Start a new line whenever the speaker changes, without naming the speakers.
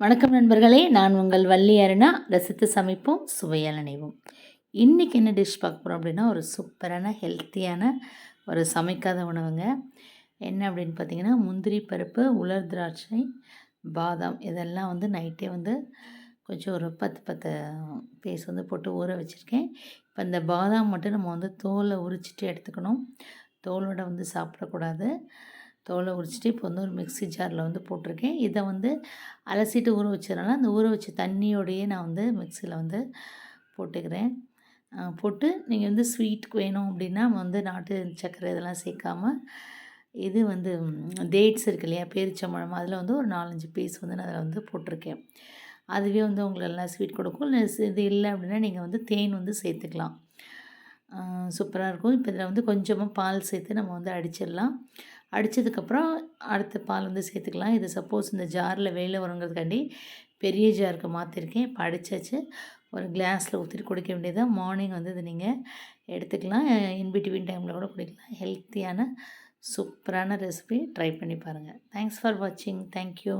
வணக்கம் நண்பர்களே, நான் உங்கள் வள்ளி அருணா. ரசித்து சமைப்போம், சுவையால் நினைவோம். இன்றைக்கி என்ன டிஷ் பார்க்க போகிறோம் அப்படின்னா, ஒரு சூப்பரான ஹெல்த்தியான ஒரு சமைக்காத உணவுங்க. என்ன அப்படின்னு பார்த்தீங்கன்னா, முந்திரி பருப்பு, உலர் திராட்சை, பாதாம் இதெல்லாம் நைட்டே கொஞ்சம் ஒரு 10 பீஸ் போட்டு ஊற வச்சுருக்கேன். இப்போ இந்த பாதாம் மட்டும் நம்ம தோலை உரிச்சிட்டு எடுத்துக்கணும். தோலோட சாப்பிடக்கூடாது. தோலை உரிச்சிட்டு இப்போ ஒரு மிக்ஸி ஜாரில் போட்டிருக்கேன். இதை அலசிட்டு ஊற வச்சதுனால அந்த ஊற வச்ச தண்ணியோடையே நான் மிக்ஸியில் போட்டுக்கிறேன். போட்டு நீங்கள் ஸ்வீட்டுக்கு வேணும் அப்படின்னா நாட்டு சர்க்கரை இதெல்லாம் சேர்க்காம இது டேட்ஸ் இருக்கு இல்லையா, பேரிச்சம்பழம், அதில் ஒரு 4-5 பீஸ் நான் அதில் போட்டிருக்கேன். அதுவே உங்களுக்கு நல்லா ஸ்வீட் கொடுக்கும். இது இல்லை அப்படின்னா நீங்கள் தேன் சேர்த்துக்கலாம். சூப்பராக இருக்கும். இப்போ இதில் கொஞ்சமாக பால் சேர்த்து நம்ம அடிச்சிடலாம். அடித்ததுக்கப்புறம் அடுத்த பால் சேர்த்துக்கலாம். இது சப்போஸ் இந்த ஜாரில் வெளில வருங்கிறதுக்காண்டி பெரிய ஜாருக்கு மாற்றிருக்கேன். இப்போ அடித்தாச்சு. ஒரு கிளாஸில் ஊற்றிட்டு குடிக்க வேண்டியதாக. மார்னிங் இதை நீங்கள் எடுத்துக்கலாம். இன்பிட்வீன் டைமில் கூட குடிக்கலாம். ஹெல்த்தியான சூப்பரான ரெசிபி ட்ரை பண்ணி பாருங்கள். தேங்க்ஸ் ஃபார் வாட்சிங். தேங்க்யூ.